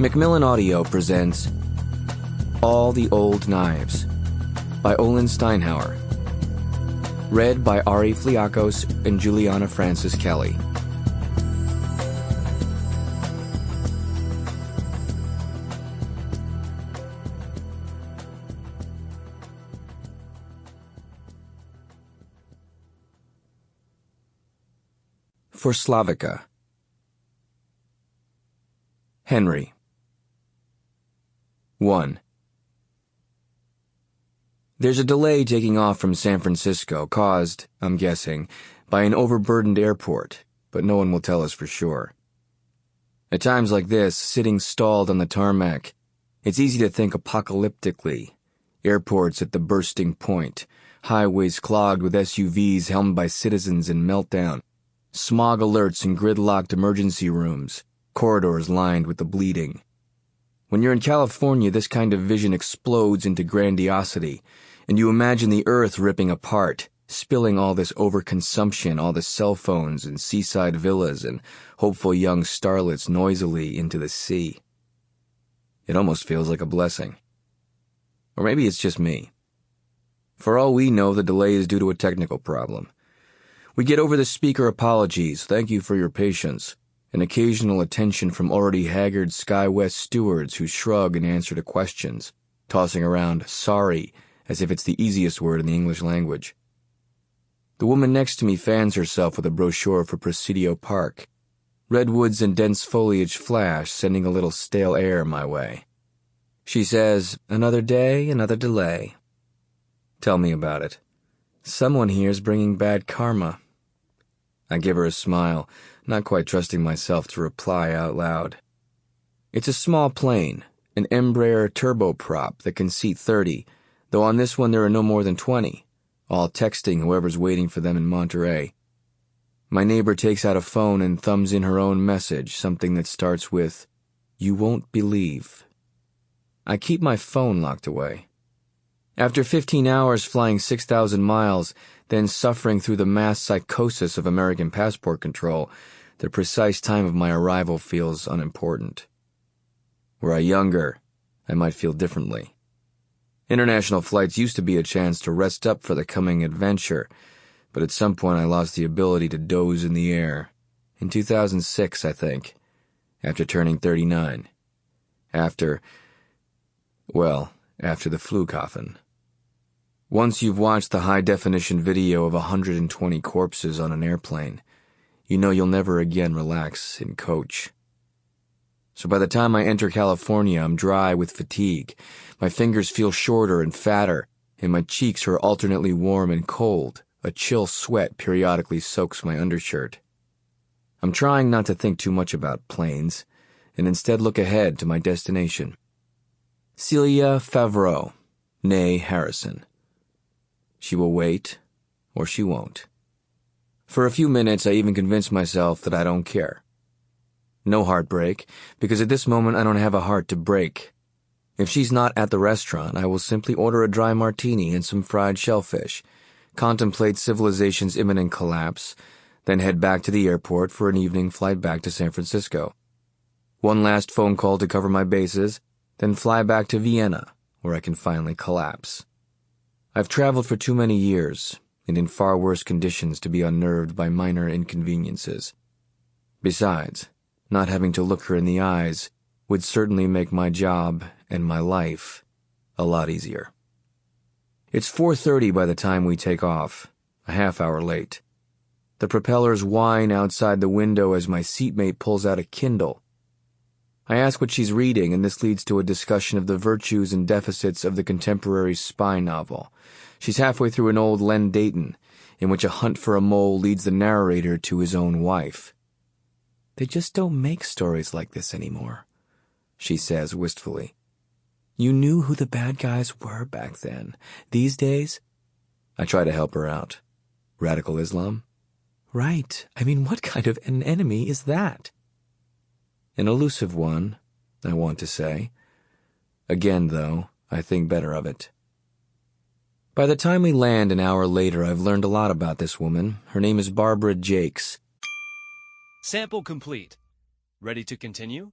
Macmillan Audio presents All the Old Knives by Olen Steinhauer. Read by Fliakos and Juliana Francis Kelly. For Slavica. Henry. 1. There's a delay taking off from San Francisco caused, I'm guessing, by an overburdened airport, but no one will tell us for sure. At times like this, sitting stalled on the tarmac, it's easy to think apocalyptically. Airports at the bursting point, highways clogged with SUVs helmed by citizens in meltdown, smog alerts in gridlocked emergency rooms, corridors lined with the bleeding. When you're in California, this kind of vision explodes into grandiosity, and you imagine the earth ripping apart, spilling all this overconsumption, all the cell phones and seaside villas and hopeful young starlets noisily into the sea. It almost feels like a blessing. Or maybe it's just me. For all we know, the delay is due to a technical problem. We get over the speaker apologies, thank you for your patience, and occasional attention from already haggard SkyWest stewards who shrug in answer to questions, tossing around sorry as if it's the easiest word in the English language. The woman next to me fans herself with a brochure for Presidio Park. Redwoods and dense foliage flash, sending a little stale air my way. She says, "Another day, another delay." Tell me about it. Someone here's bringing bad karma. I give her a smile, not quite trusting myself to reply out loud. It's a small plane, an Embraer turboprop that can seat 30, though on this one there are no more than 20, all texting whoever's waiting for them in Monterey. My neighbor takes out a phone and thumbs in her own message, something that starts with, "You won't believe." I keep my phone locked away. After 15 hours flying 6,000 miles, then suffering through the mass psychosis of American passport control, the precise time of my arrival feels unimportant. Were I younger, I might feel differently. International flights used to be a chance to rest up for the coming adventure, but at some point I lost the ability to doze in the air. In 2006, I think, after turning 39. After the flu coffin. Once you've watched the high-definition video of 120 corpses on an airplane, you know you'll never again relax in coach. So by the time I enter California, I'm dry with fatigue. My fingers feel shorter and fatter, and my cheeks are alternately warm and cold. A chill sweat periodically soaks my undershirt. I'm trying not to think too much about planes, and instead look ahead to my destination. Celia Favreau, née Harrison. She will wait, or she won't. For a few minutes, I even convince myself that I don't care. No heartbreak, because at this moment I don't have a heart to break. If she's not at the restaurant, I will simply order a dry martini and some fried shellfish, contemplate civilization's imminent collapse, then head back to the airport for an evening flight back to San Francisco. One last phone call to cover my bases, then fly back to Vienna, where I can finally collapse. I've traveled for too many years, and in far worse conditions to be unnerved by minor inconveniences. Besides, not having to look her in the eyes would certainly make my job and my life a lot easier. It's 4:30 by the time we take off, a half hour late. The propellers whine outside the window as my seatmate pulls out a Kindle. I ask what she's reading, and this leads to a discussion of the virtues and deficits of the contemporary spy novel. She's halfway through an old Len Deighton, in which a hunt for a mole leads the narrator to his own wife. "They just don't make stories like this anymore," she says wistfully. "You knew who the bad guys were back then. These days—" I try to help her out. "Radical Islam?" "Right. I mean, what kind of an enemy is that?" An elusive one, I want to say. Again, though, I think better of it. By the time we land an hour later, I've learned a lot about this woman. Her name is Barbara Jakes. Sample complete. Ready to continue?